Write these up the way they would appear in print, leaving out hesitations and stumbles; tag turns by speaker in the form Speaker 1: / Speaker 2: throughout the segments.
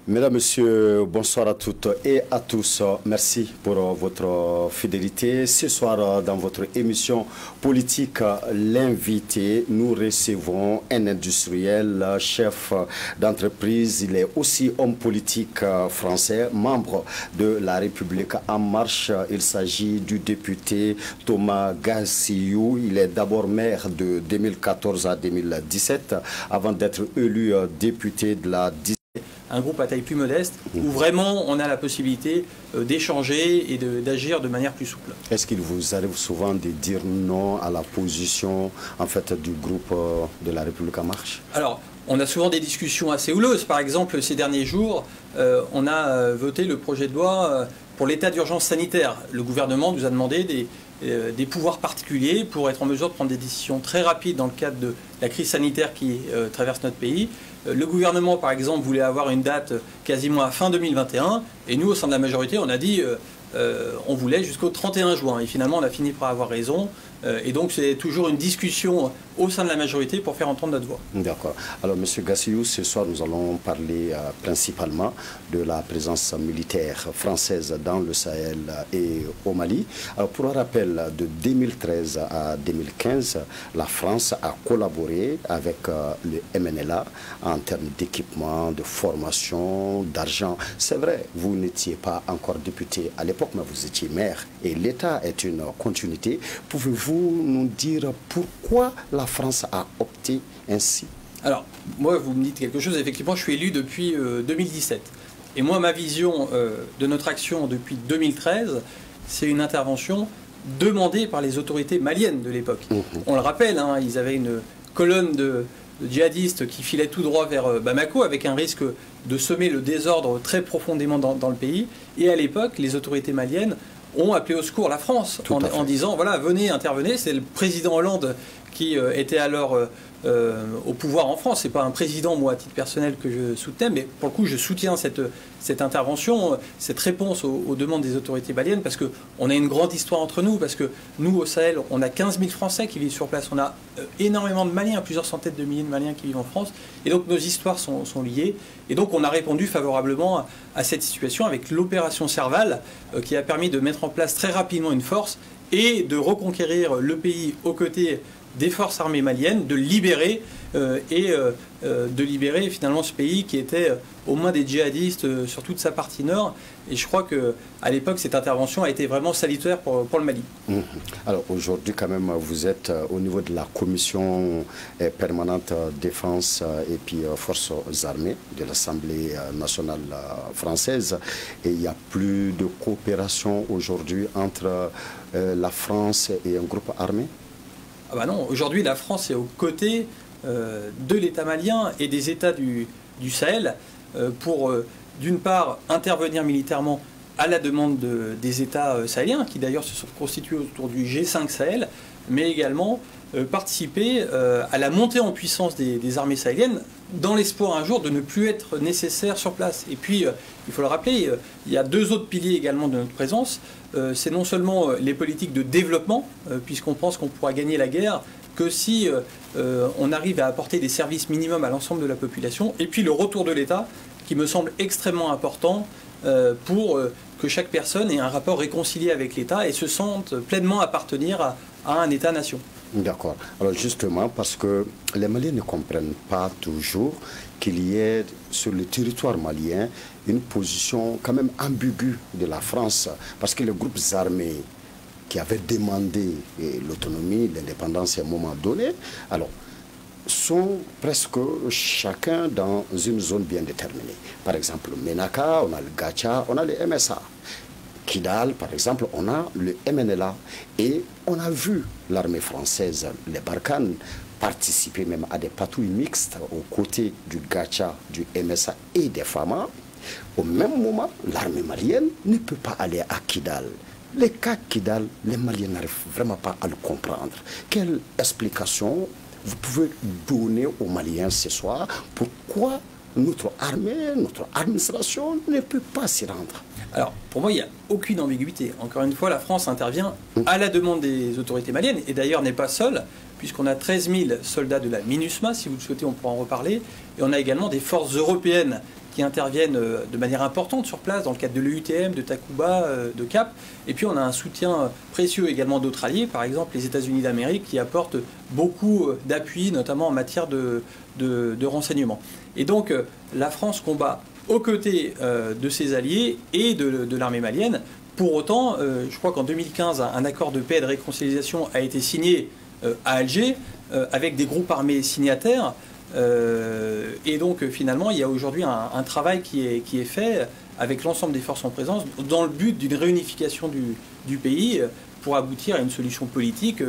Speaker 1: Mesdames, Messieurs, bonsoir à toutes et à tous. Merci pour votre fidélité. Ce soir, dans votre émission politique, l'invité, nous recevons un industriel, chef d'entreprise. Il est aussi homme politique français, membre de la République En Marche. Il s'agit du député Thomas Gassiyou. Il est d'abord maire de 2014 à 2017, avant d'être élu député de la 10e.
Speaker 2: Un groupe à taille plus modeste, où vraiment on a la possibilité d'échanger et d'agir de manière plus souple.
Speaker 1: Est-ce qu'il vous arrive souvent de dire non à la position en fait, du groupe de la République En Marche?
Speaker 2: Alors, on a souvent des discussions assez houleuses. Par exemple, ces derniers jours, on a voté le projet de loi pour l'état d'urgence sanitaire. Le gouvernement nous a demandé des pouvoirs particuliers pour être en mesure de prendre des décisions très rapides dans le cadre de la crise sanitaire qui traverse notre pays. Le gouvernement, par exemple, voulait avoir une date quasiment à fin 2021, et nous, au sein de la majorité, on a dit on voulait jusqu'au 31 juin. Et finalement, on a fini par avoir raison. Et donc, c'est toujours une discussion au sein de la majorité pour faire entendre notre voix.
Speaker 1: D'accord. Alors, M. Gassiyou, ce soir, nous allons parler principalement de la présence militaire française dans le Sahel et au Mali. Alors, pour un rappel, de 2013 à 2015, la France a collaboré avec le MNLA en termes d'équipement, de formation, d'argent. C'est vrai, vous n'étiez pas encore député à l'époque, mais vous étiez maire. Et l'État est une continuité. Pouvez-vous nous dire pourquoi la France a opté ainsi?
Speaker 2: Alors, moi, vous me dites quelque chose. Effectivement, je suis élu depuis 2017. Et moi, ma vision de notre action depuis 2013, c'est une intervention demandée par les autorités maliennes de l'époque. On le rappelle, hein, ils avaient une colonne de djihadistes qui filaient tout droit vers Bamako, avec un risque de semer le désordre très profondément dans le pays. Et à l'époque, les autorités maliennes ont appelé au secours la France en disant voilà, venez, intervenez. C'est le président Hollande qui était alors au pouvoir en France. C'est pas un président, moi, à titre personnel, que je soutenais, mais pour le coup, je soutiens cette intervention, cette réponse aux demandes des autorités maliennes, parce qu'on a une grande histoire entre nous, parce que nous, au Sahel, on a 15 000 Français qui vivent sur place, on a énormément de Maliens, plusieurs centaines de milliers de Maliens qui vivent en France, et donc nos histoires sont liées, et donc on a répondu favorablement à cette situation avec l'opération Serval, qui a permis de mettre en place très rapidement une force, et de reconquérir le pays aux côtés des forces armées maliennes, de libérer de libérer finalement ce pays qui était aux mains des djihadistes sur toute sa partie nord. Et je crois qu'à l'époque, cette intervention a été vraiment salutaire pour le Mali.
Speaker 1: Alors aujourd'hui, quand même, vous êtes au niveau de la commission permanente défense et puis forces armées de l'Assemblée nationale française. Et il n'y a plus de coopération aujourd'hui entre la France et un groupe armé?
Speaker 2: Ah bah non, aujourd'hui la France est aux côtés de l'État malien et des États du Sahel pour, d'une part, intervenir militairement à la demande des États sahéliens, qui d'ailleurs se sont constitués autour du G5 Sahel, mais également participer à la montée en puissance des armées sahéliennes, dans l'espoir un jour de ne plus être nécessaire sur place. Et puis, il faut le rappeler, il y a deux autres piliers également de notre présence. C'est non seulement les politiques de développement, puisqu'on pense qu'on pourra gagner la guerre que si on arrive à apporter des services minimums à l'ensemble de la population, et puis le retour de l'État, qui me semble extrêmement important pour que chaque personne ait un rapport réconcilié avec l'État et se sente pleinement appartenir à un État-nation.
Speaker 1: D'accord. Alors justement, parce que les Maliens ne comprennent pas toujours qu'il y ait sur le territoire malien une position quand même ambiguë de la France, parce que les groupes armés qui avaient demandé l'autonomie, l'indépendance à un moment donné, alors sont presque chacun dans une zone bien déterminée. Par exemple, Ménaka, on a le Gacha, on a le MSA. Kidal, par exemple, on a le MNLA. Et on a vu l'armée française, les Barkhane, participer même à des patrouilles mixtes aux côtés du Gacha, du MSA et des FAMA. Au même moment, l'armée malienne ne peut pas aller à Kidal. Les cas Kidal, les Maliens n'arrivent vraiment pas à le comprendre. Quelle explication vous pouvez donner aux Maliens ce soir? Pourquoi notre armée, notre administration ne peut pas s'y rendre?
Speaker 2: Alors, pour moi, il n'y a aucune ambiguïté. Encore une fois, la France intervient à la demande des autorités maliennes, et d'ailleurs n'est pas seule, puisqu'on a 13 000 soldats de la MINUSMA, si vous le souhaitez, on pourra en reparler, et on a également des forces européennes qui qui interviennent de manière importante sur place dans le cadre de l'EUTM, de Takuba, de Cap. Et puis on a un soutien précieux également d'autres alliés, par exemple les États-Unis d'Amérique, qui apportent beaucoup d'appui, notamment en matière de renseignement. Et donc la France combat aux côtés de ses alliés et de l'armée malienne. Pour autant, je crois qu'en 2015, un accord de paix et de réconciliation a été signé à Alger, avec des groupes armés signataires. Et donc finalement, il y a aujourd'hui un travail qui est fait avec l'ensemble des forces en présence dans le but d'une réunification du pays pour aboutir à une solution politique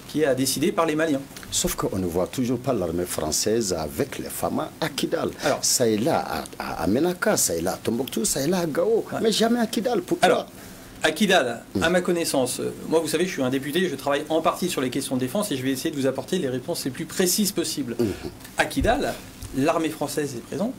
Speaker 2: qui est décidée par les Maliens.
Speaker 1: Sauf qu'on ne voit toujours pas l'armée française avec les FAMA à Kidal. Alors, ça est là à Menaka, ça est là à Tombouctou, ça est là à Gao, mais jamais à Kidal. Pourquoi?
Speaker 2: Alors, à Kidal, à ma connaissance, moi vous savez, je suis un député, je travaille en partie sur les questions de défense et je vais essayer de vous apporter les réponses les plus précises possibles. À Kidal, l'armée française est présente.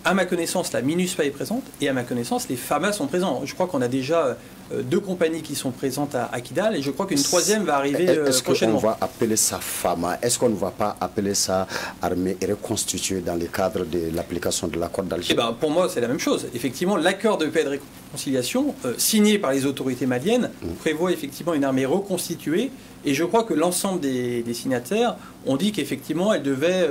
Speaker 2: À ma connaissance, la MINUSPA est présente et à ma connaissance, les FAMA sont présents. Je crois qu'on a déjà 2 compagnies qui sont présentes à Kidal et je crois qu'une troisième va arriver prochainement.
Speaker 1: Est-ce qu'on va appeler ça FAMA? Est-ce qu'on ne va pas appeler ça armée reconstituée dans le cadre de l'application de l'accord d'Alger?
Speaker 2: Pour moi, c'est la même chose. Effectivement, l'accord de paix et de réconciliation signé par les autorités maliennes prévoit effectivement une armée reconstituée. Et je crois que l'ensemble des signataires ont dit qu'effectivement, elle devait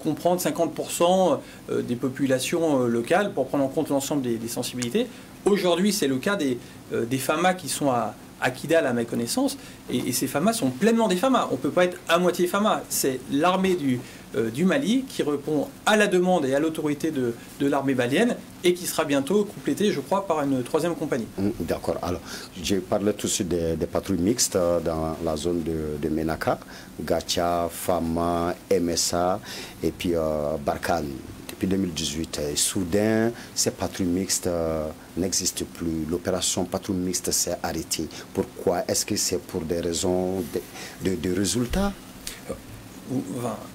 Speaker 2: comprendre 50% des populations locales pour prendre en compte l'ensemble des sensibilités. Aujourd'hui, c'est le cas des FAMA qui sont à Kidal, à ma connaissance. Et ces FAMA sont pleinement des FAMA. On ne peut pas être à moitié FAMA. C'est l'armée du Mali qui répond à la demande et à l'autorité de l'armée malienne et qui sera bientôt complétée, je crois, par une 3e compagnie.
Speaker 1: D'accord. Alors, j'ai parlé tout de suite des patrouilles mixtes dans la zone de Menaka, Gacha, Fama, MSA et puis Barkhane. Depuis 2018, et soudain, ces patrouilles mixtes n'existent plus. L'opération patrouille mixte s'est arrêtée. Pourquoi? Est-ce que c'est pour des raisons de résultats?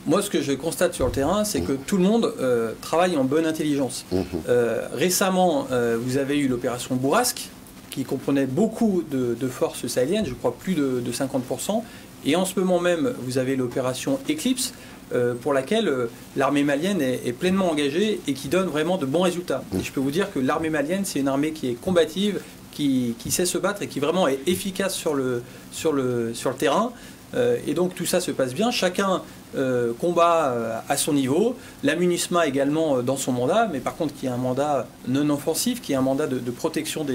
Speaker 2: Moi, ce que je constate sur le terrain, c'est que tout le monde travaille en bonne intelligence. Récemment, vous avez eu l'opération Bourrasque, qui comprenait beaucoup de forces sahéliennes, je crois plus de 50%. Et en ce moment même, vous avez l'opération Eclipse, pour laquelle l'armée malienne est pleinement engagée et qui donne vraiment de bons résultats. Et je peux vous dire que l'armée malienne, c'est une armée qui est combative, qui sait se battre et qui vraiment est efficace sur le terrain. Et donc tout ça se passe bien. Chacun combat à son niveau. La MINUSMA également dans son mandat, mais par contre qui est un mandat non offensif, qui est un mandat de protection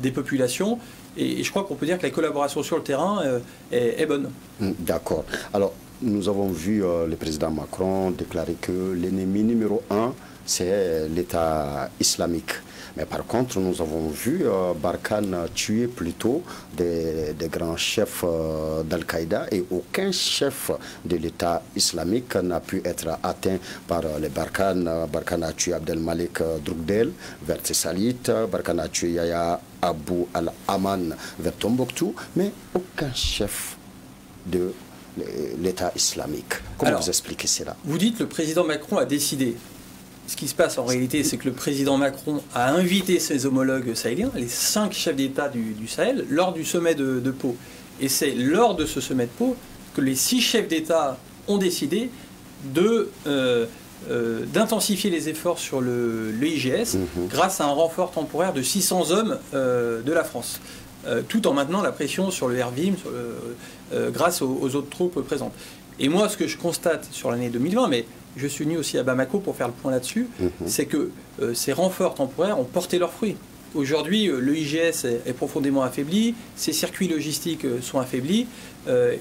Speaker 2: des populations. Et je crois qu'on peut dire que la collaboration sur le terrain est bonne.
Speaker 1: D'accord. Alors, nous avons vu le président Macron déclarer que l'ennemi numéro 1, c'est l'État islamique. Mais par contre, nous avons vu Barkhane tuer plutôt des grands chefs d'Al-Qaïda et aucun chef de l'État islamique n'a pu être atteint par les Barkhane. Barkhane a tué Abdelmalik Droukdel vers Tessalit, Barkhane a tué Yahya Abou Al-Aman vers Tombouctou, mais aucun chef de l'État islamique. Comment vous expliquez cela?
Speaker 2: Vous dites que le président Macron a décidé. Ce qui se passe en réalité, c'est que le président Macron a invité ses homologues sahéliens, les 5 chefs d'État du Sahel, lors du sommet de Pau. Et c'est lors de ce sommet de Pau que les 6 chefs d'État ont décidé d'intensifier les efforts sur le IGS grâce à un renfort temporaire de 600 hommes de la France. Tout en maintenant la pression sur le RVIM grâce aux autres troupes présentes. Et moi, ce que je constate sur l'année 2020, mais je suis venu aussi à Bamako pour faire le point là-dessus, c'est que ces renforts temporaires ont porté leurs fruits. Aujourd'hui, le IGS est profondément affaibli, ses circuits logistiques sont affaiblis,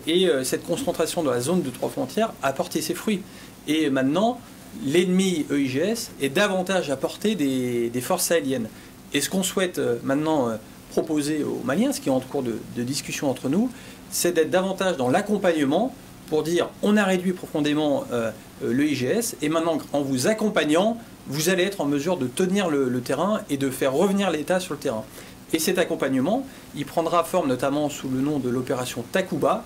Speaker 2: et cette concentration dans la zone de 3 frontières a porté ses fruits. Et maintenant, l'ennemi EIGS est davantage à portée des forces sahéliennes. Et ce qu'on souhaite maintenant proposer aux Maliens, ce qui est en cours de discussion entre nous, c'est d'être davantage dans l'accompagnement pour dire on a réduit profondément le IGS et maintenant en vous accompagnant, vous allez être en mesure de tenir le terrain et de faire revenir l'État sur le terrain. Et cet accompagnement, il prendra forme notamment sous le nom de l'opération Takuba,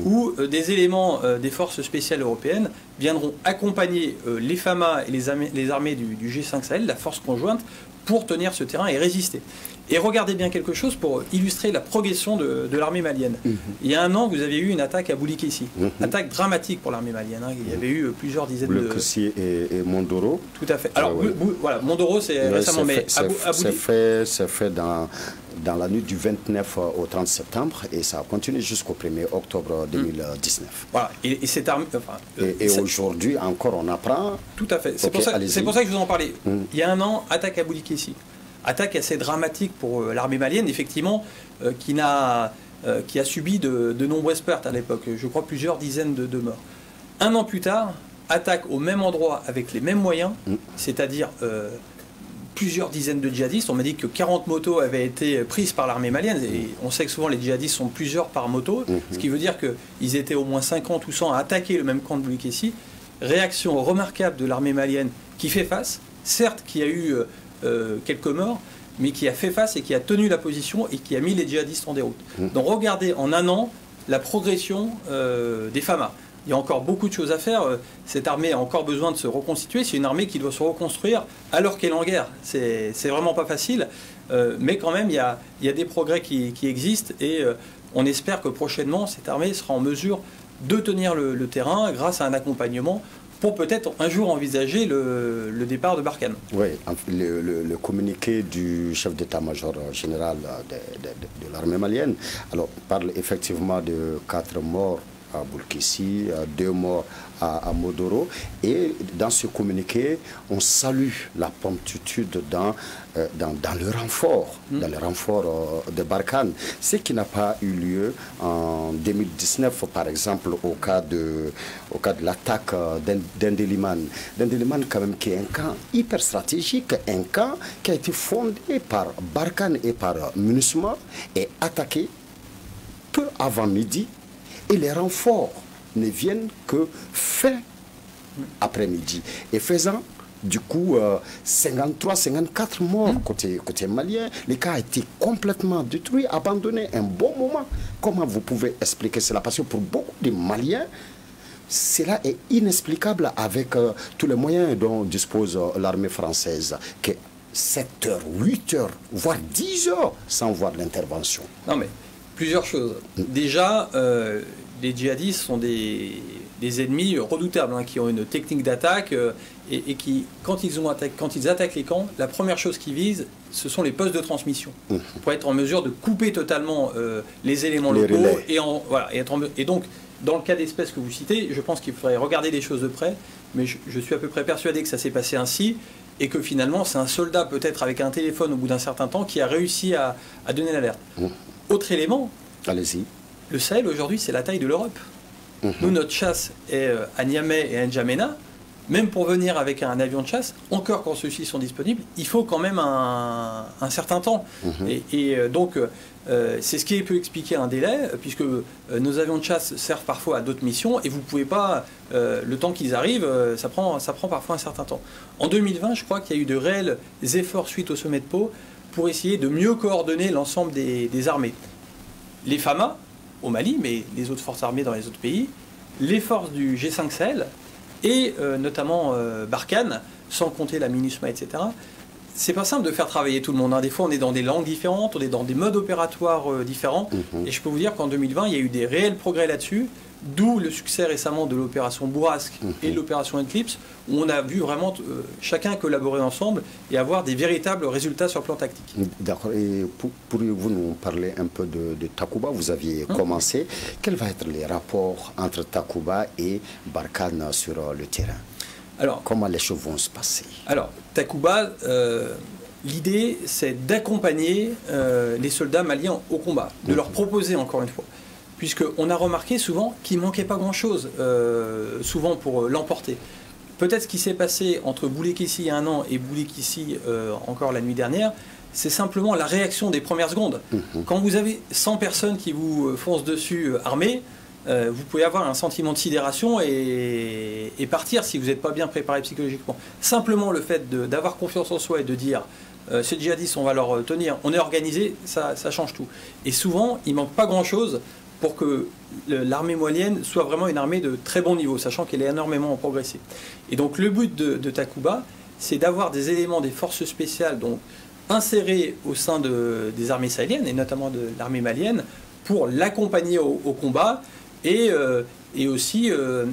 Speaker 2: où des éléments des forces spéciales européennes viendront accompagner les FAMA et les armées du G5 Sahel, la force conjointe, pour tenir ce terrain et résister. Et regardez bien quelque chose pour illustrer la progression de l'armée malienne. Il y a un an, vous avez eu une attaque à Boulikessi. Attaque dramatique pour l'armée malienne. Hein. Il y avait eu plusieurs dizaines de...
Speaker 1: Boulikessi et Mondoro.
Speaker 2: Tout à fait. Alors, voilà, Mondoro, c'est récemment...
Speaker 1: C'est fait dans la nuit du 29 au 30 septembre et ça a continué jusqu'au 1er octobre 2019.
Speaker 2: Voilà. Et cette armée...
Speaker 1: et aujourd'hui, encore, on apprend...
Speaker 2: Tout à fait. C'est pour ça que je vous en parlais. Il y a un an, attaque à Boulikessi. Attaque assez dramatique pour l'armée malienne, effectivement, qui a subi de nombreuses pertes à l'époque, je crois plusieurs dizaines de morts. Un an plus tard, attaque au même endroit avec les mêmes moyens, c'est-à-dire plusieurs dizaines de djihadistes. On m'a dit que 40 motos avaient été prises par l'armée malienne, et on sait que souvent les djihadistes sont plusieurs par moto, ce qui veut dire qu'ils étaient au moins 50 ou 100 à attaquer le même camp de Boulikessi. Réaction remarquable de l'armée malienne qui fait face, certes qui a eu... quelques morts, mais qui a fait face et qui a tenu la position et qui a mis les djihadistes en déroute. Donc regardez en un an la progression des FAMA. Il y a encore beaucoup de choses à faire. Cette armée a encore besoin de se reconstituer. C'est une armée qui doit se reconstruire alors qu'elle est en guerre. C'est vraiment pas facile, mais quand même il y a des progrès qui existent et on espère que prochainement cette armée sera en mesure de tenir le terrain grâce à un accompagnement pour peut-être un jour envisager le départ de Barkhane.
Speaker 1: Oui, le communiqué du chef d'état-major général de l'armée malienne parle effectivement de 4 morts à Boulikessi, 2 morts à Mondoro. Et dans ce communiqué, on salue la promptitude dans le renfort, de Barkhane. Ce qui n'a pas eu lieu en 2019, par exemple, au cas de l'attaque d'Indeliman. D'Indeliman, quand même, qui est un camp hyper stratégique, un camp qui a été fondé par Barkhane et par MINUSMA et attaqué peu avant midi. Et les renforts ne viennent que fin après-midi. Et faisant du coup 53-54 morts côté malien. Les cas a été complètement détruit, abandonné un bon moment. Comment vous pouvez expliquer cela? Parce que pour beaucoup de Maliens, cela est inexplicable avec tous les moyens dont dispose l'armée française, qui est 7 heures, 8 heures, voire 10 heures sans voir l'intervention.
Speaker 2: Non mais... Plusieurs choses. Déjà, les djihadistes sont des ennemis redoutables, hein, qui ont une technique d'attaque et qui, quand ils attaquent les camps, la première chose qu'ils visent, ce sont les postes de transmission, pour être en mesure de couper totalement les éléments locaux. Et donc, dans le cas d'espèces que vous citez, je pense qu'il faudrait regarder les choses de près, mais je suis à peu près persuadé que ça s'est passé ainsi, et que finalement, c'est un soldat, peut-être avec un téléphone au bout d'un certain temps, qui a réussi à donner l'alerte. Autre élément,
Speaker 1: allez-y.
Speaker 2: Le Sahel aujourd'hui c'est la taille de l'Europe. Nous notre chasse est à Niamey et à N'Djamena. Même pour venir avec un avion de chasse, encore quand ceux-ci sont disponibles, il faut quand même un certain temps. Donc c'est ce qui peut expliquer un délai, puisque nos avions de chasse servent parfois à d'autres missions et vous ne pouvez pas, le temps qu'ils arrivent, ça prend parfois un certain temps. En 2020, je crois qu'il y a eu de réels efforts suite au sommet de Pau pour essayer de mieux coordonner l'ensemble des armées. Les FAMA au Mali, mais les autres forces armées dans les autres pays, les forces du G5 Sahel et notamment Barkhane, sans compter la MINUSMA, etc. C'est pas simple de faire travailler tout le monde. Hein. Des fois, on est dans des langues différentes, on est dans des modes opératoires différents. Et je peux vous dire qu'en 2020, il y a eu des réels progrès là-dessus. D'où le succès récemment de l'opération Bourrasque et de l'opération Eclipse, où on a vu vraiment chacun collaborer ensemble et avoir des véritables résultats sur le plan tactique.
Speaker 1: D'accord. Et pourriez-vous nous parler un peu de Takuba? Vous aviez commencé. Quels vont être les rapports entre Takuba et Barkhane sur le terrain? Alors, comment les choses vont se passer? Alors,
Speaker 2: Takuba, l'idée, c'est d'accompagner les soldats maliens au combat, de leur proposer encore une fois. Puisqu'on a remarqué souvent qu'il ne manquait pas grand-chose, souvent pour l'emporter. Peut-être ce qui s'est passé entre Boulikessi il y a un an et Boulikessi encore la nuit dernière, c'est simplement la réaction des premières secondes. Quand vous avez 100 personnes qui vous foncent dessus armées, vous pouvez avoir un sentiment de sidération et partir si vous n'êtes pas bien préparé psychologiquement. Simplement le fait d'avoir confiance en soi et de dire ces djihadistes, on va leur tenir, on est organisé, ça change tout. Et souvent, il ne manque pas grand-chose pour que l'armée malienne soit vraiment une armée de très bon niveau, sachant qu'elle est énormément progressé. Et donc le but de Takuba, c'est d'avoir des éléments des forces spéciales donc, insérés au sein des armées sahéliennes, et notamment de l'armée malienne, pour l'accompagner au combat et aussi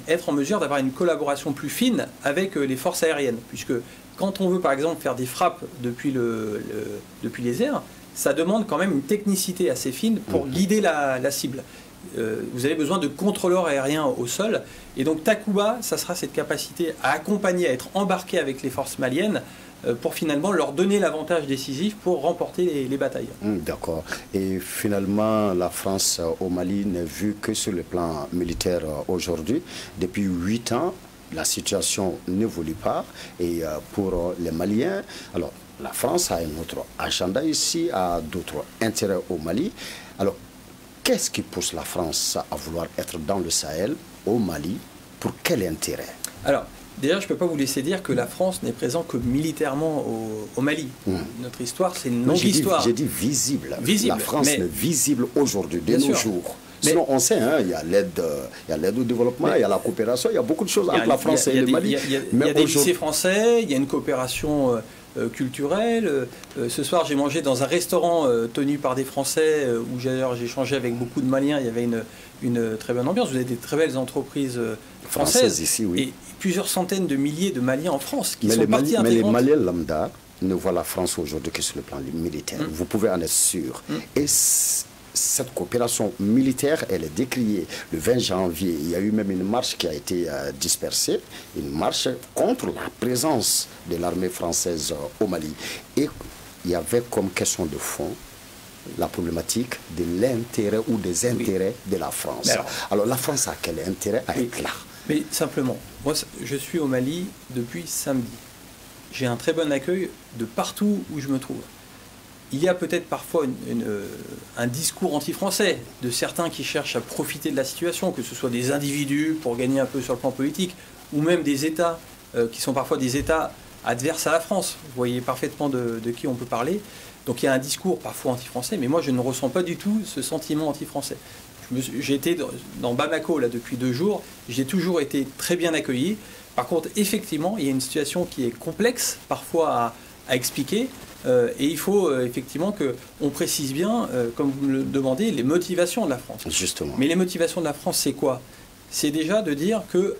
Speaker 2: être en mesure d'avoir une collaboration plus fine avec les forces aériennes. Puisque quand on veut par exemple faire des frappes depuis les airs, ça demande quand même une technicité assez fine pour guider la cible. Vous avez besoin de contrôleurs aériens au sol. Et donc Takuba, ça sera cette capacité à accompagner, à être embarqué avec les forces maliennes pour finalement leur donner l'avantage décisif pour remporter les batailles.
Speaker 1: D'accord. Et finalement, la France au Mali n'est vue que sur le plan militaire aujourd'hui. Depuis 8 ans, la situation n'évolue pas. Et pour les Maliens, alors la France a un autre agenda ici, a d'autres intérêts au Mali. Alors, qu'est-ce qui pousse la France à vouloir être dans le Sahel, au Mali? Pour quel intérêt?
Speaker 2: Alors, déjà, je ne peux pas vous laisser dire que la France n'est présente que militairement au Mali. Notre histoire, c'est une longue histoire.
Speaker 1: J'ai dit visible.
Speaker 2: Visible.
Speaker 1: La France est visible aujourd'hui, de nos jours. Sinon, on sait, hein, il y a l'aide au développement, il y a la coopération, il y a beaucoup de choses entre la France et le Mali.
Speaker 2: Il y a des lycées français, il y a une coopération culturelle. Ce soir, j'ai mangé dans un restaurant tenu par des Français, où j'ai échangé avec beaucoup de Maliens. Il y avait une très bonne ambiance. Vous avez des très belles entreprises françaises
Speaker 1: ici, oui.
Speaker 2: Et plusieurs centaines de milliers de Maliens en France qui sont partie intégrante.
Speaker 1: Mais les Maliens lambda ne voient la France aujourd'hui que sur le plan militaire. Vous pouvez en être sûr. Et cette coopération militaire, elle est décriée. Le 20 janvier, il y a eu même une marche qui a été dispersée, une marche contre la présence de l'armée française au Mali. Et il y avait comme question de fond la problématique de l'intérêt ou des intérêts de la France. Alors la France a quel intérêt à être là?
Speaker 2: Mais simplement, moi je suis au Mali depuis samedi. J'ai un très bon accueil de partout où je me trouve. Il y a peut-être parfois un discours anti-français de certains qui cherchent à profiter de la situation, que ce soit des individus pour gagner un peu sur le plan politique, ou même des États qui sont parfois des États adverses à la France. Vous voyez parfaitement de qui on peut parler. Donc il y a un discours parfois anti-français, mais moi je ne ressens pas du tout ce sentiment anti-français. J'ai été dans Bamako là, depuis 2 jours, j'ai toujours été très bien accueilli. Par contre, effectivement, il y a une situation qui est complexe parfois à expliquer. Et il faut effectivement qu'on précise bien, comme vous me le demandez, les motivations de la France.
Speaker 1: Justement.
Speaker 2: Mais les motivations de la France, c'est quoi? C'est déjà de dire que,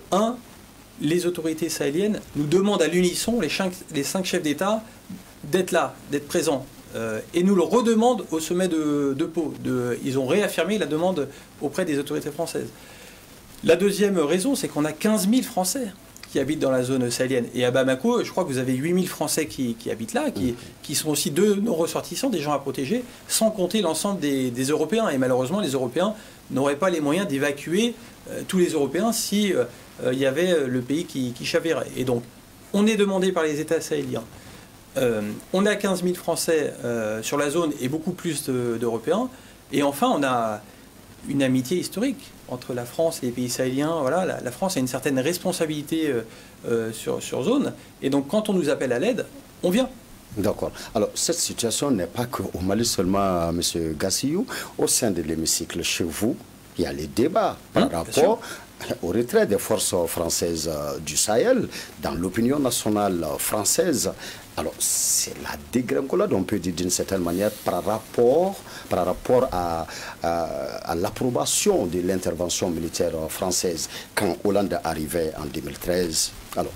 Speaker 2: les autorités sahéliennes nous demandent à l'unisson, les 5 chefs d'État, d'être là, d'être présents. Et nous le redemandent au sommet de Pau. Ils ont réaffirmé la demande auprès des autorités françaises. La deuxième raison, c'est qu'on a 15 000 Français qui habitent dans la zone sahélienne. Et à Bamako, je crois que vous avez 8000 Français qui habitent là, qui sont aussi de nos ressortissants, des gens à protéger, sans compter l'ensemble des Européens. Et malheureusement, les Européens n'auraient pas les moyens d'évacuer tous les Européens si il y avait le pays qui chavirait. Et donc, on est demandé par les États sahéliens. On a 15 000 Français sur la zone et beaucoup plus d'Européens. Et enfin, on a une amitié historique entre la France et les pays sahéliens. Voilà, la France a une certaine responsabilité sur zone. Et donc, quand on nous appelle à l'aide, on vient.
Speaker 1: D'accord. Alors, cette situation n'est pas qu'au Mali seulement, M. Gassiyou. Au sein de l'hémicycle, chez vous, il y a les débats par rapport au retrait des forces françaises du Sahel dans l'opinion nationale française. Alors, c'est la dégringolade, on peut dire d'une certaine manière, par rapport à l'approbation de l'intervention militaire française. Quand Hollande arrivait en 2013, alors,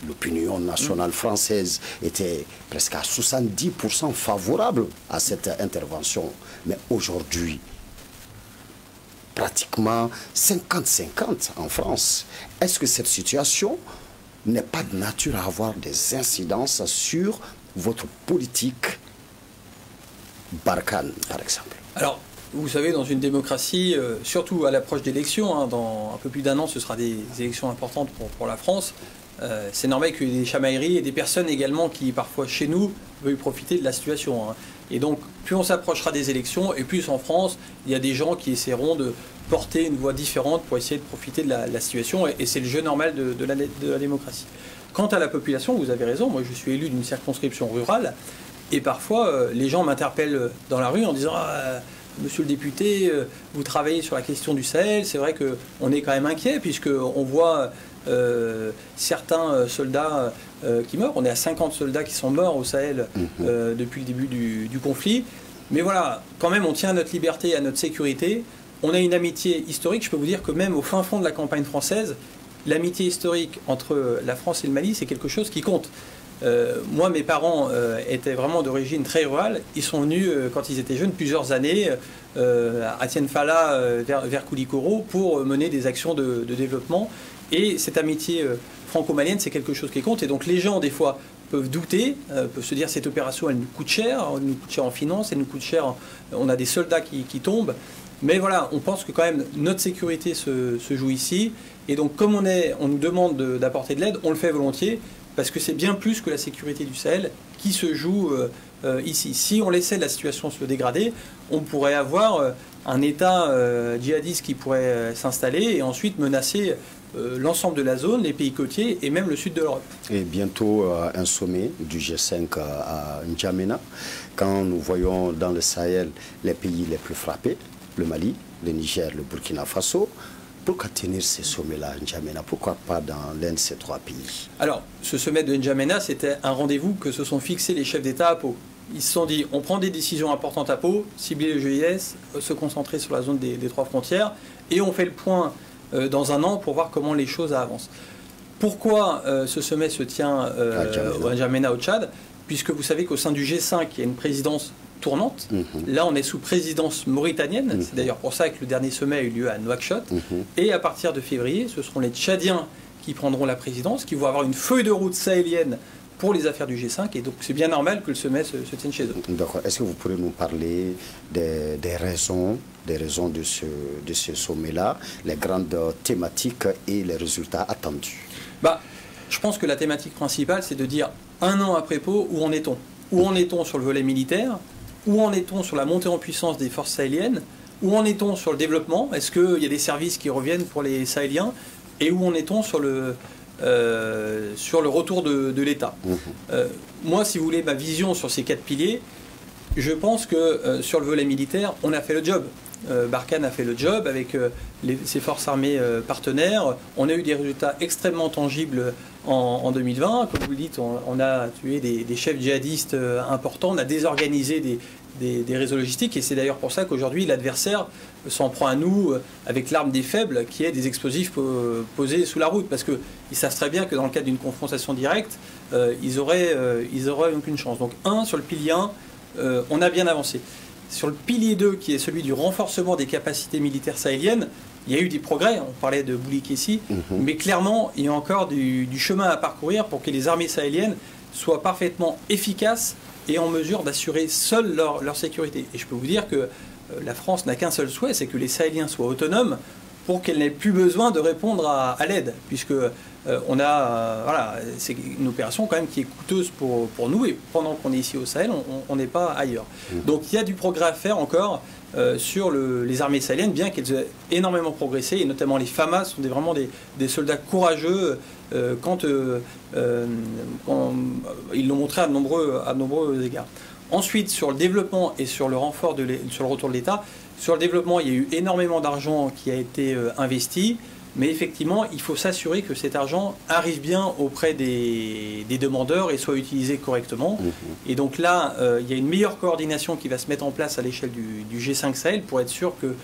Speaker 1: l'opinion nationale française était presque à 70% favorable à cette intervention. Mais aujourd'hui, pratiquement 50-50 en France. Est-ce que cette situation n'est pas de nature à avoir des incidences sur votre politique Barkhane, par exemple?
Speaker 2: Alors, vous savez, dans une démocratie, surtout à l'approche d'élections, dans un peu plus d'1 an, ce sera des élections importantes pour la France. C'est normal qu'il y ait des chamailleries et des personnes également qui, parfois, chez nous, veulent profiter de la situation. Et donc, plus on s'approchera des élections, et plus en France, il y a des gens qui essaieront de porter une voix différente pour essayer de profiter de la situation. Et c'est le jeu normal de la démocratie. Quant à la population, vous avez raison. Moi, je suis élu d'une circonscription rurale. Et parfois, les gens m'interpellent dans la rue en disant monsieur le député, vous travaillez sur la question du Sahel. C'est vrai qu'on est quand même inquiet, puisqu'on voit certains soldats qui meurent. On est à 50 soldats qui sont morts au Sahel depuis le début du conflit. Mais voilà, quand même, on tient à notre liberté, à notre sécurité. On a une amitié historique. Je peux vous dire que même au fin fond de la campagne française, l'amitié historique entre la France et le Mali, c'est quelque chose qui compte. Moi, mes parents étaient vraiment d'origine très rurale. Ils sont venus, quand ils étaient jeunes, plusieurs années à Tienfala, vers Koulikoro, pour mener des actions de développement. Et cette amitié franco-malienne, c'est quelque chose qui compte. Et donc les gens, des fois, peuvent douter, peuvent se dire cette opération, elle nous coûte cher en finance, elle nous coûte cher, on a des soldats qui tombent. Mais voilà, on pense que quand même notre sécurité se joue ici. Et donc comme on nous demande d'apporter de l'aide, on le fait volontiers, parce que c'est bien plus que la sécurité du Sahel qui se joue ici. Si on laissait la situation se dégrader, on pourrait avoir un État djihadiste qui pourrait s'installer et ensuite menacer l'ensemble de la zone, les pays côtiers et même le sud de l'Europe.
Speaker 1: Et bientôt un sommet du G5 à N'Djamena, quand nous voyons dans le Sahel les pays les plus frappés, le Mali, le Niger, le Burkina Faso. Pourquoi tenir ces sommets-là à N'Djamena? Pourquoi pas dans l'un de ces trois pays?
Speaker 2: Alors, ce sommet de N'Djamena, c'était un rendez-vous que se sont fixés les chefs d'État à Pau. Ils se sont dit, on prend des décisions importantes à Pau, cibler le GIS, se concentrer sur la zone des trois frontières, et on fait le point dans un an pour voir comment les choses avancent. Pourquoi ce sommet se tient à N'Djamena au Tchad? Puisque vous savez qu'au sein du G5, il y a une présidence tournante. Là, on est sous présidence mauritanienne. C'est d'ailleurs pour ça que le dernier sommet a eu lieu à Nouakchott. Et à partir de février, ce seront les Tchadiens qui prendront la présidence, qui vont avoir une feuille de route sahélienne pour les affaires du G5. Et donc, c'est bien normal que le sommet se tienne chez eux.
Speaker 1: D'accord. Est-ce que vous pourrez nous parler des raisons de ce sommet-là, les grandes thématiques et les résultats attendus?
Speaker 2: Je pense que la thématique principale, c'est de dire, un an après Pau, où en est-on? Où en est-on sur le volet militaire? Où en est-on sur la montée en puissance des forces sahéliennes? Où en est-on sur le développement? Est-ce qu'il y a des services qui reviennent pour les Sahéliens? Et où en est-on sur le retour de l'État? Moi, si vous voulez, ma vision sur ces 4 piliers, je pense que sur le volet militaire, on a fait le job. Barkhane a fait le job avec ses forces armées partenaires. On a eu des résultats extrêmement tangibles en 2020. Comme vous le dites, on a tué des chefs djihadistes importants, on a désorganisé des réseaux logistiques. Et c'est d'ailleurs pour ça qu'aujourd'hui, l'adversaire s'en prend à nous avec l'arme des faibles, qui est des explosifs posés sous la route. Parce qu'ils savent très bien que dans le cadre d'une confrontation directe, ils auraient aucune chance. Donc, sur le pilier 1, on a bien avancé. Sur le pilier 2, qui est celui du renforcement des capacités militaires sahéliennes, il y a eu des progrès, on parlait de Boulikessi, mais clairement, il y a encore du chemin à parcourir pour que les armées sahéliennes soient parfaitement efficaces et en mesure d'assurer seules leur sécurité. Et je peux vous dire que la France n'a qu'un seul souhait, c'est que les Sahéliens soient autonomes pour qu'elle n'ait plus besoin de répondre à l'aide, puisque c'est une opération quand même qui est coûteuse pour nous, et pendant qu'on est ici au Sahel, on n'est pas ailleurs. Donc il y a du progrès à faire encore sur les armées sahéliennes, bien qu'elles aient énormément progressé, et notamment les FAMA sont vraiment des soldats courageux quand ils l'ont montré à de nombreux égards. Ensuite, sur le développement et sur le renfort, sur le retour de l'État, sur le développement, il y a eu énormément d'argent qui a été investi, mais effectivement, il faut s'assurer que cet argent arrive bien auprès des demandeurs et soit utilisé correctement. Et donc là, il y a une meilleure coordination qui va se mettre en place à l'échelle du G5 Sahel pour être sûr que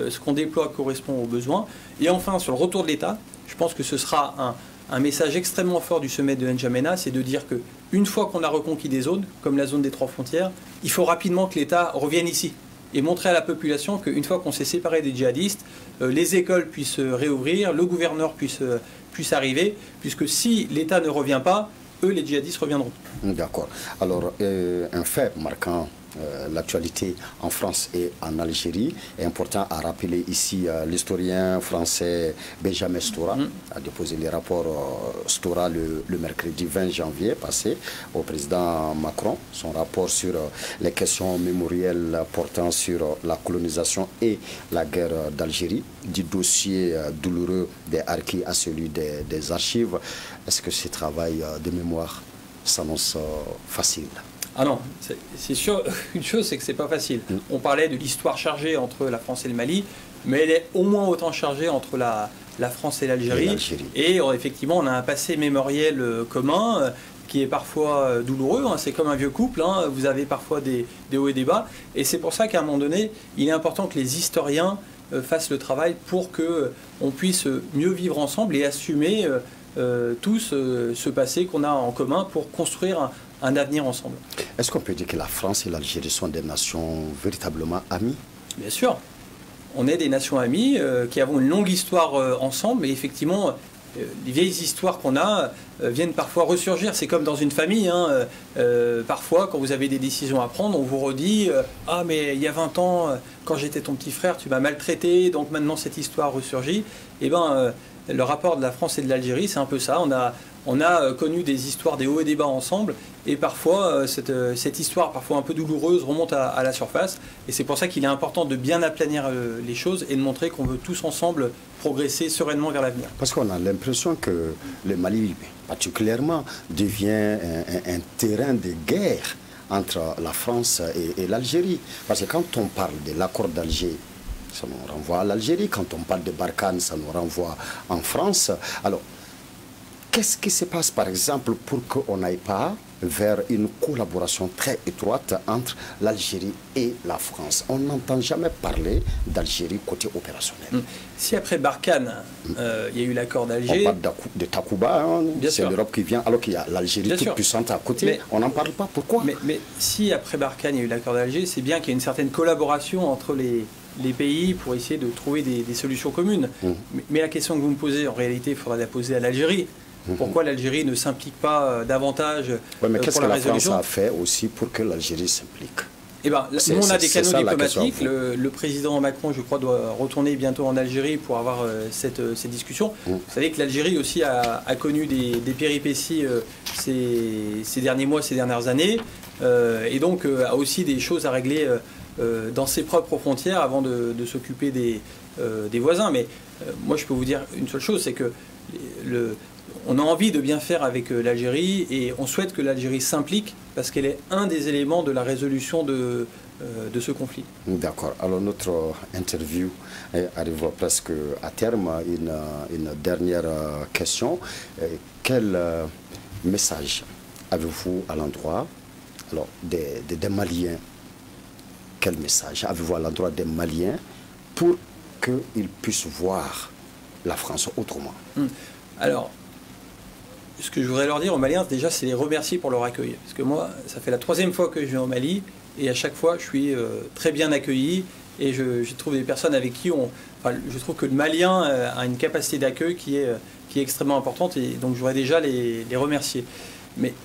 Speaker 2: ce qu'on déploie correspond aux besoins. Et enfin, sur le retour de l'État, je pense que ce sera un message extrêmement fort du sommet de N'Djamena, c'est de dire qu'une fois qu'on a reconquis des zones, comme la zone des 3 frontières, il faut rapidement que l'État revienne ici et montrer à la population qu'une fois qu'on s'est séparé des djihadistes, les écoles puissent réouvrir, le gouverneur puisse arriver, puisque si l'État ne revient pas, eux, les djihadistes reviendront.
Speaker 1: D'accord. Alors, un fait marquant l'actualité en France et en Algérie est important à rappeler ici. L'historien français Benjamin Stora a déposé les rapports Stora le mercredi 20 janvier passé au président Macron. Son rapport sur les questions mémorielles portant sur la colonisation et la guerre d'Algérie, du dossier douloureux des harkis à celui des archives. Est-ce que ce travail de mémoire s'annonce facile?
Speaker 2: Ah non, c'est sûr, une chose, c'est que c'est pas facile. On parlait de l'histoire chargée entre la France et le Mali, mais elle est au moins autant chargée entre la France et l'Algérie. Et effectivement, on a un passé mémoriel commun qui est parfois douloureux. Hein. C'est comme un vieux couple, hein. Vous avez parfois des hauts et des bas. Et c'est pour ça qu'à un moment donné, il est important que les historiens fassent le travail pour qu'on puisse mieux vivre ensemble et assumer tous ce passé qu'on a en commun pour construire un avenir ensemble.
Speaker 1: Est-ce qu'on peut dire que la France et l'Algérie sont des nations véritablement amies?
Speaker 2: Bien sûr. On est des nations amies qui avons une longue histoire ensemble et effectivement, les vieilles histoires qu'on a viennent parfois ressurgir. C'est comme dans une famille. Hein. Parfois, quand vous avez des décisions à prendre, on vous redit « Ah, mais il y a 20 ans, quand j'étais ton petit frère, tu m'as maltraité, donc maintenant cette histoire ressurgit. » Eh bien, le rapport de la France et de l'Algérie, c'est un peu ça. On a connu des histoires, des hauts et des bas ensemble, et parfois, cette histoire, parfois un peu douloureuse, remonte à la surface. Et c'est pour ça qu'il est important de bien aplanir les choses et de montrer qu'on veut tous ensemble progresser sereinement vers l'avenir.
Speaker 1: Parce qu'on a l'impression que le Mali, particulièrement, devient un terrain de guerre entre la France et l'Algérie. Parce que quand on parle de l'accord d'Alger, ça nous renvoie à l'Algérie. Quand on parle de Barkhane, ça nous renvoie en France. Alors, qu'est-ce qui se passe, par exemple, pour qu'on n'aille pas vers une collaboration très étroite entre l'Algérie et la France? On n'entend jamais parler d'Algérie côté opérationnel.
Speaker 2: Si après Barkhane, il y a eu l'accord d'Alger...
Speaker 1: On parle de Takuba, hein, c'est l'Europe qui vient, alors qu'il y a l'Algérie toute puissante à côté. Mais, on n'en parle pas, pourquoi?
Speaker 2: Mais si après Barkhane, il y a eu l'accord d'Alger, c'est bien qu'il y a une certaine collaboration entre les pays pour essayer de trouver des solutions communes. Mais la question que vous me posez, en réalité, il faudra la poser à l'Algérie. Pourquoi l'Algérie ne s'implique pas davantage pour la résolution?
Speaker 1: Qu'est-ce que la France a fait aussi pour que l'Algérie s'implique?
Speaker 2: Eh ben, nous, on a des canaux diplomatiques. Le président Macron, je crois, doit retourner bientôt en Algérie pour avoir cette discussion. Vous savez que l'Algérie aussi a connu des péripéties ces derniers mois, ces dernières années, et donc a aussi des choses à régler dans ses propres frontières avant de s'occuper des voisins. Mais moi, je peux vous dire une seule chose, c'est que on a envie de bien faire avec l'Algérie et on souhaite que l'Algérie s'implique parce qu'elle est un des éléments de la résolution de ce conflit.
Speaker 1: D'accord. Alors notre interview arrive presque à terme. Une dernière question. Quel message avez-vous à l'endroit des Maliens? Quel message avez-vous à l'endroit des Maliens pour qu'ils puissent voir la France autrement?
Speaker 2: Alors, ce que je voudrais leur dire aux Maliens, déjà, c'est les remercier pour leur accueil. Parce que moi, ça fait la 3e fois que je viens au Mali, et à chaque fois, je suis très bien accueilli, et je trouve des personnes avec qui je trouve que le Malien a une capacité d'accueil qui est extrêmement importante, et donc je voudrais déjà les remercier.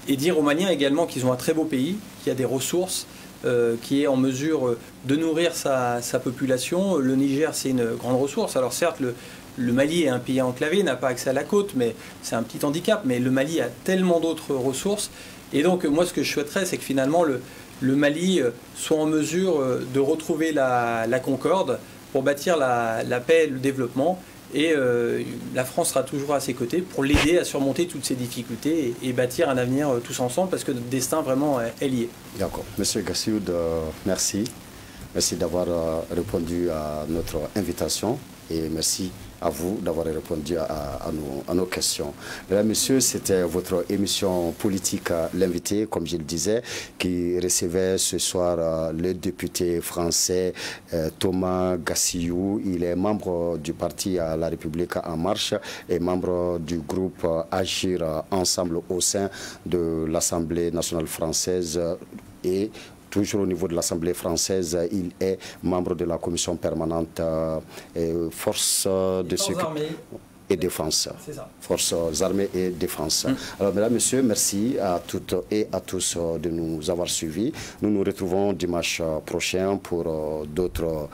Speaker 2: Et dire aux Maliens également qu'ils ont un très beau pays, qu'il y a des ressources, qui est en mesure de nourrir sa population. Le Niger, c'est une grande ressource. Alors certes, le Mali est un pays enclavé, n'a pas accès à la côte, mais c'est un petit handicap. Mais le Mali a tellement d'autres ressources. Et donc, moi, ce que je souhaiterais, c'est que finalement, le Mali soit en mesure de retrouver la concorde pour bâtir la paix et le développement. Et la France sera toujours à ses côtés pour l'aider à surmonter toutes ces difficultés et bâtir un avenir tous ensemble, parce que notre destin vraiment est lié. D'accord.
Speaker 1: Monsieur Gassioud, merci. Merci d'avoir répondu à notre invitation et merci à vous d'avoir répondu à nos questions. Mesdames, Messieurs, c'était votre émission politique, l'invité, comme je le disais, qui recevait ce soir le député français Thomas Gassiou. Il est membre du parti La République En Marche et membre du groupe Agir Ensemble au sein de l'Assemblée nationale française et toujours au niveau de l'Assemblée française, il est membre de la commission permanente Forces de sécurité et défense. C'est ça. Forces armées et défense. Alors, mesdames, messieurs, merci à toutes et à tous de nous avoir suivis. Nous nous retrouvons dimanche prochain pour d'autres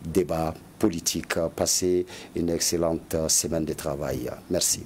Speaker 1: débats politiques. Passez une excellente semaine de travail. Merci.